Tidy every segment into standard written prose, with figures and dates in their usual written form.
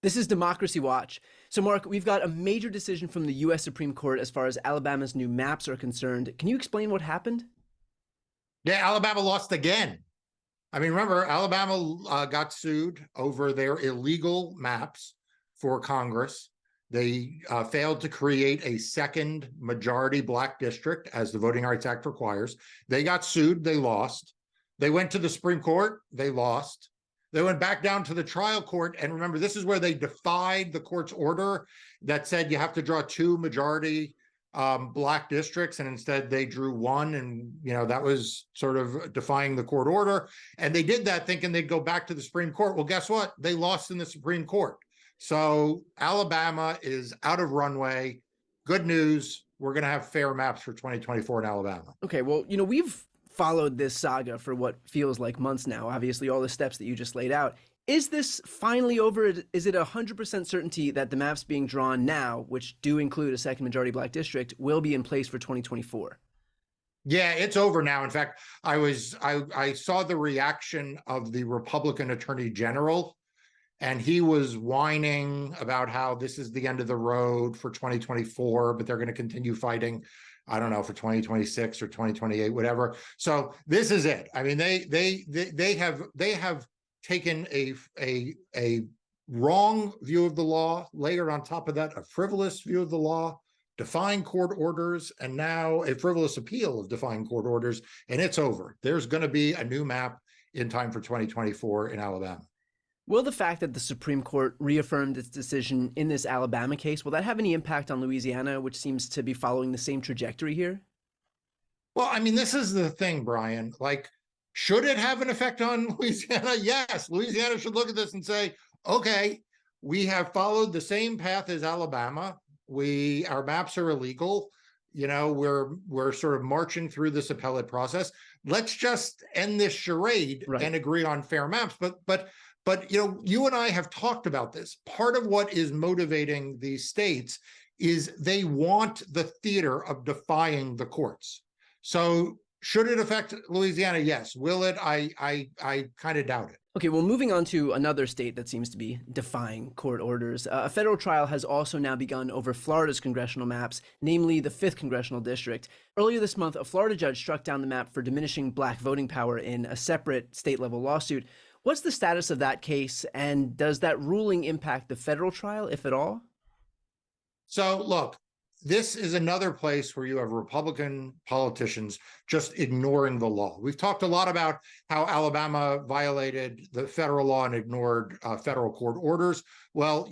This is Democracy Watch. So, Mark, we've got a major decision from the U.S. Supreme Court as far as Alabama's new maps are concerned. Can you explain what happened? Yeah, Alabama lost again. I mean, remember, Alabama got sued over their illegal maps for Congress. They failed to create a second majority black district, as the Voting Rights Act requires. They got sued. They lost. They went to the Supreme Court. They lost. They went back down to the trial court. And remember, this is where they defied the court's order that said you have to draw two majority black districts, and instead they drew one, and that was sort of defying the court order. And they did that thinking they'd go back to the Supreme Court. Well, guess what? They lost in the Supreme Court. So Alabama is out of runway. Good news. We're going to have fair maps for 2024 in Alabama. Okay, well, we've followed this saga for what feels like months now. Obviously, all the steps that you just laid out. Is this finally over? Is it 100% certainty that the maps being drawn now, which do include a second majority black district, will be in place for 2024? Yeah, it's over now. In fact, I saw the reaction of the Republican Attorney General, and he was whining about how this is the end of the road for 2024, but they're going to continue fighting, I don't know, for 2026 or 2028, whatever. So this is it. I mean, they have taken a wrong view of the law, layered on top of that a frivolous view of the law, defying court orders, and now a frivolous appeal of defying court orders, and it's over. There's going to be a new map in time for 2024 in Alabama. Will the fact that the Supreme Court reaffirmed its decision in this Alabama case, will that have any impact on Louisiana, which seems to be following the same trajectory here? Well, I mean, this is the thing, Brian. Like, should it have an effect on Louisiana? Yes. Louisiana should look at this and say, okay, we have followed the same path as Alabama. Our maps are illegal. We're sort of marching through this appellate process. Let's just end this charade and agree on fair maps. But you and I have talked about this. Part of what is motivating these states is they want the theater of defying the courts. So should it affect Louisiana? Yes. Will it? I kind of doubt it. Okay, well, moving on to another state that seems to be defying court orders. A federal trial has also now begun over Florida's congressional maps, namely the 5th Congressional District. Earlier this month, a Florida judge struck down the map for diminishing black voting power in a separate state-level lawsuit. What's the status of that case, and does that ruling impact the federal trial, if at all? So, look, this is another place where you have Republican politicians just ignoring the law. We've talked a lot about how Alabama violated the federal law and ignored federal court orders. Well,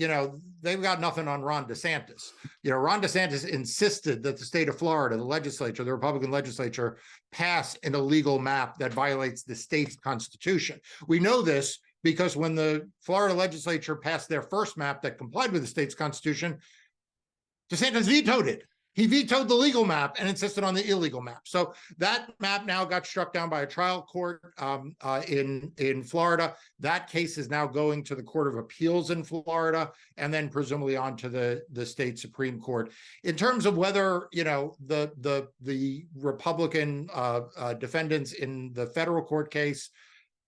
they've got nothing on Ron DeSantis. Ron DeSantis insisted that the state of Florida, the legislature, the Republican legislature, pass an illegal map that violates the state's constitution. We know this because when the Florida legislature passed their first map that complied with the state's constitution, DeSantis vetoed it. He vetoed the legal map and insisted on the illegal map. So that map now got struck down by a trial court in Florida. That case is now going to the Court of Appeals in Florida, and then presumably on to the state Supreme Court. In terms of whether the Republican defendants in the federal court case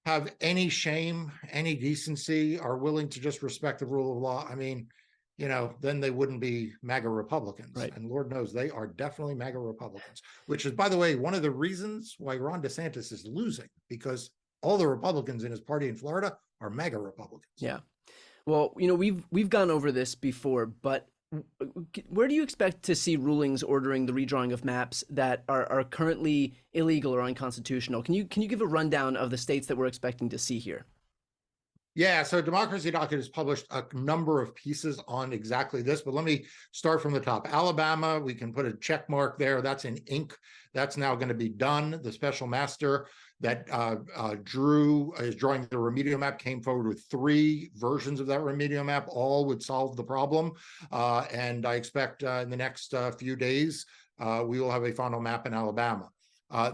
have any shame, any decency, are willing to just respect the rule of law, I mean, then they wouldn't be MAGA Republicans. Right. And Lord knows they are definitely MAGA Republicans, which is, by the way, one of the reasons why Ron DeSantis is losing, because all the Republicans in his party in Florida are MAGA Republicans. Yeah. Well, we've gone over this before, but where do you expect to see rulings ordering the redrawing of maps that are currently illegal or unconstitutional? Can you give a rundown of the states that we're expecting to see here? Yeah, so Democracy Docket has published a number of pieces on exactly this, but let me start from the top. Alabama, we can put a check mark there. That's in ink. That's now going to be done. The special master that is drawing the remedial map came forward with 3 versions of that remedial map. All would solve the problem. And I expect in the next few days, we will have a final map in Alabama.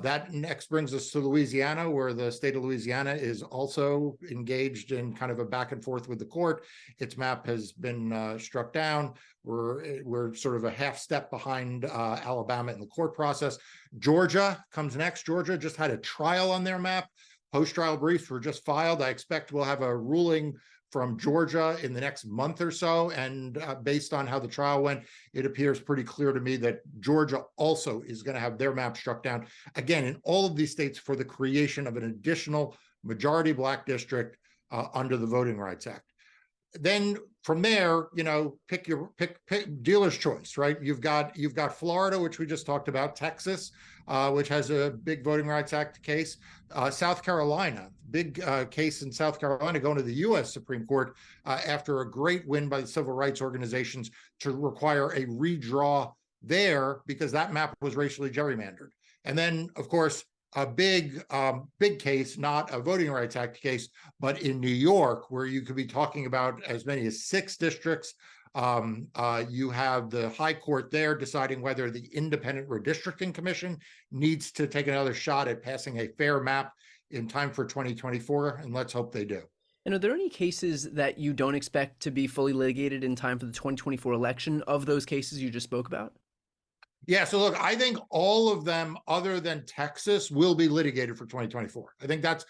That next brings us to Louisiana, where the state of Louisiana is also engaged in kind of a back and forth with the court. Its map has been struck down. We're sort of a half step behind Alabama in the court process. Georgia comes next. Georgia just had a trial on their map. Post-trial briefs were just filed. I expect we'll have a ruling from Georgia in the next month or so. And based on how the trial went, it appears pretty clear to me that Georgia also is going to have their map struck down again in all of these states for the creation of an additional majority Black district under the Voting Rights Act. Then from there, pick dealer's choice, right? You've got Florida, which we just talked about, Texas, which has a big Voting Rights Act case, South Carolina, big case in South Carolina going to the U.S. Supreme Court after a great win by the civil rights organizations to require a redraw there because that map was racially gerrymandered. And then, of course, a big case, not a Voting Rights Act case, but in New York, where you could be talking about as many as 6 districts. You have the high court there deciding whether the Independent Redistricting Commission needs to take another shot at passing a fair map in time for 2024, and let's hope they do. And are there any cases that you don't expect to be fully litigated in time for the 2024 election of those cases you just spoke about? Yeah, so look, I think all of them other than Texas will be litigated for 2024. I think that's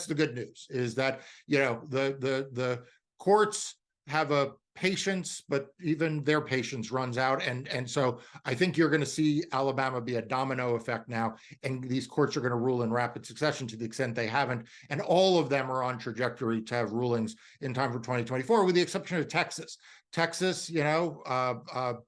the good news, is that, the courts have a patience, but even their patience runs out. And so I think you're going to see Alabama be a domino effect now, and these courts are going to rule in rapid succession to the extent they haven't. And all of them are on trajectory to have rulings in time for 2024, with the exception of Texas. Texas,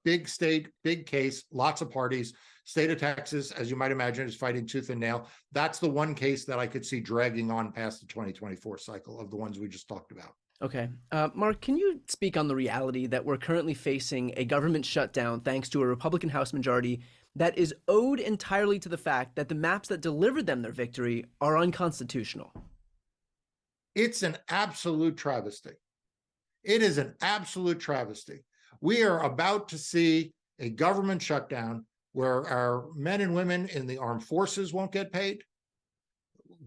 big state, big case, lots of parties. State of Texas, as you might imagine, is fighting tooth and nail. That's the one case that I could see dragging on past the 2024 cycle of the ones we just talked about. Okay. Marc, can you speak on the reality that we're currently facing a government shutdown thanks to a Republican House majority that is owed entirely to the fact that the maps that delivered them their victory are unconstitutional? It's an absolute travesty. It is an absolute travesty. We are about to see a government shutdown where our men and women in the armed forces won't get paid.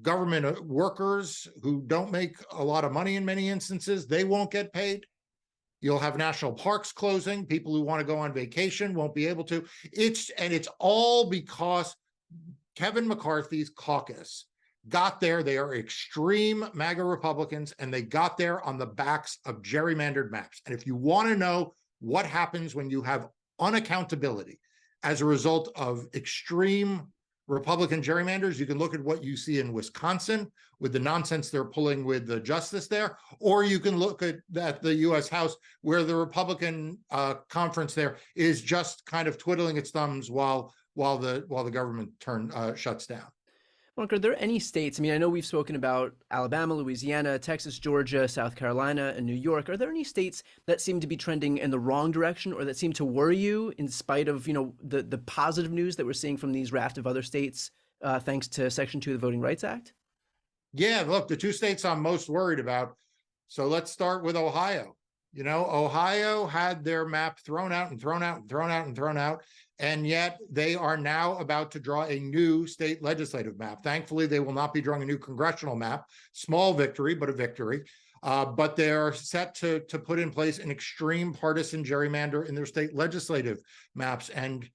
Government workers who don't make a lot of money in many instances, they won't get paid. You'll have national parks closing. People who want to go on vacation won't be able to. It's all because Kevin McCarthy's caucus got there. They are extreme MAGA Republicans, and they got there on the backs of gerrymandered maps. And if you want to know what happens when you have unaccountability as a result of extreme Republican gerrymanders, you can look at what you see in Wisconsin with the nonsense they're pulling with the justice there, or you can look at the U.S. House, where the Republican conference there is just kind of twiddling its thumbs while the government shuts down. Marc, are there any states, I know we've spoken about Alabama, Louisiana, Texas, Georgia, South Carolina, and New York. Are there any states that seem to be trending in the wrong direction, or that seem to worry you in spite of, the positive news that we're seeing from these raft of other states, thanks to Section 2 of the Voting Rights Act? Yeah, look, the 2 states I'm most worried about. So let's start with Ohio. Ohio had their map thrown out and thrown out and thrown out and thrown out. And yet they are now about to draw a new state legislative map. Thankfully, they will not be drawing a new congressional map. Small victory, but a victory. But they're set to put in place an extreme partisan gerrymander in their state legislative maps. And,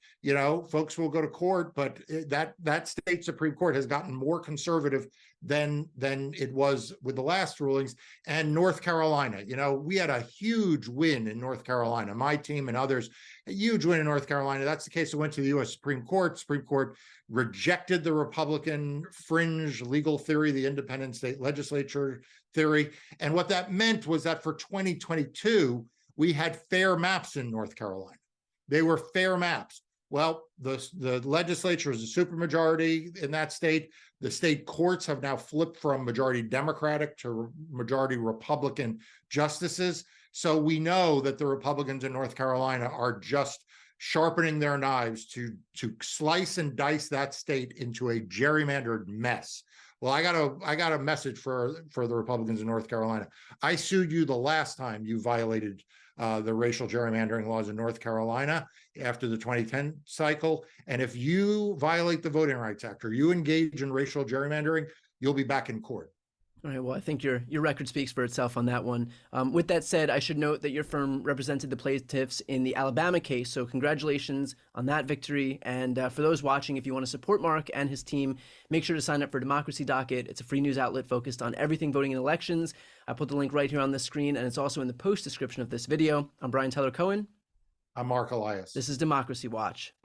folks will go to court, but that state Supreme Court has gotten more conservative than it was with the last rulings. And North Carolina, we had a huge win in North Carolina, my team and others, a huge win in North Carolina. That's the case that went to the U.S. Supreme Court. Supreme Court rejected the Republican fringe legal theory, the independent state legislature theory. And what that meant was that for 2022, we had fair maps in North Carolina. They were fair maps. Well, the legislature is a supermajority in that state. The state courts have now flipped from majority Democratic to majority Republican justices. So we know that the Republicans in North Carolina are just sharpening their knives to slice and dice that state into a gerrymandered mess. Well, I got a message for the Republicans in North Carolina. I sued you the last time you violated the racial gerrymandering laws in North Carolina after the 2010 cycle. And if you violate the Voting Rights Act or you engage in racial gerrymandering, you'll be back in court. All right. Well, I think your record speaks for itself on that one. With that said, I should note that your firm represented the plaintiffs in the Alabama case, so congratulations on that victory. And for those watching, if you want to support Marc and his team, make sure to sign up for Democracy Docket. It's a free news outlet focused on everything voting in elections. I put the link right here on the screen, and it's also in the post description of this video. I'm Brian Teller Cohen. I'm Marc Elias. This is Democracy Watch.